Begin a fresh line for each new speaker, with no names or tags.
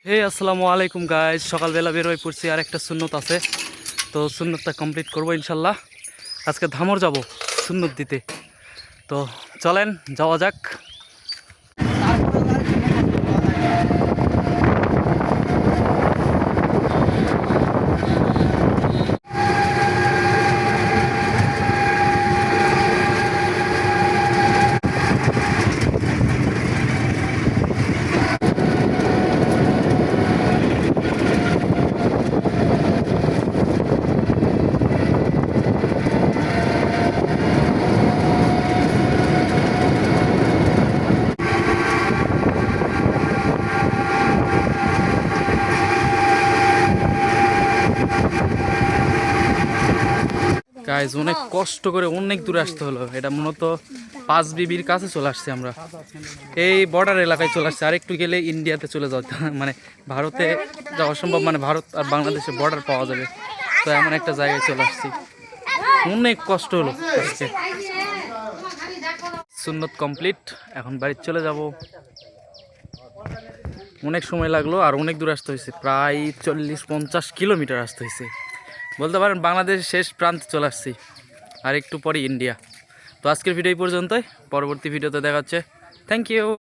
হে আসসালামু আলাইকুম গাইজ, সকালবেলা বের হয়ে পড়ছি। আর একটা সুন্নত আছে, তো সুন্নতটা কমপ্লিট করবো ইনশাল্লাহ। আজকে ধামর যাব সুন্নত দিতে, তো চলেন যাওয়া যাক। গাইজ অনেক কষ্ট করে অনেক দূরে আসতে হলো। এটা মূলত পাঁচ বিবির কাছে চলে আসছি আমরা, এই বর্ডার এলাকায় চলে আসছি। আর একটু গেলে ইন্ডিয়াতে চলে যাওয়া, মানে ভারতে যাওয়া সম্ভব, মানে ভারত আর বাংলাদেশে বর্ডার পাওয়া যাবে। তো এমন একটা জায়গায় চলে আসছি, অনেক কষ্ট হলো আজকে। সুন্নত কমপ্লিট, এখন বাড়ি চলে যাব। অনেক সময় লাগলো আর অনেক দূর আসতে হয়েছে, প্রায় 40-50 কিলোমিটার আসতে হয়েছে। বলতে পারেন বাংলাদেশের শেষ প্রান্তে চলে আসছি, আর একটু পরে ইন্ডিয়া। তো আজকের ভিডিও এই পর্যন্তই, পরবর্তী ভিডিওতে দেখা হচ্ছে। Thank you.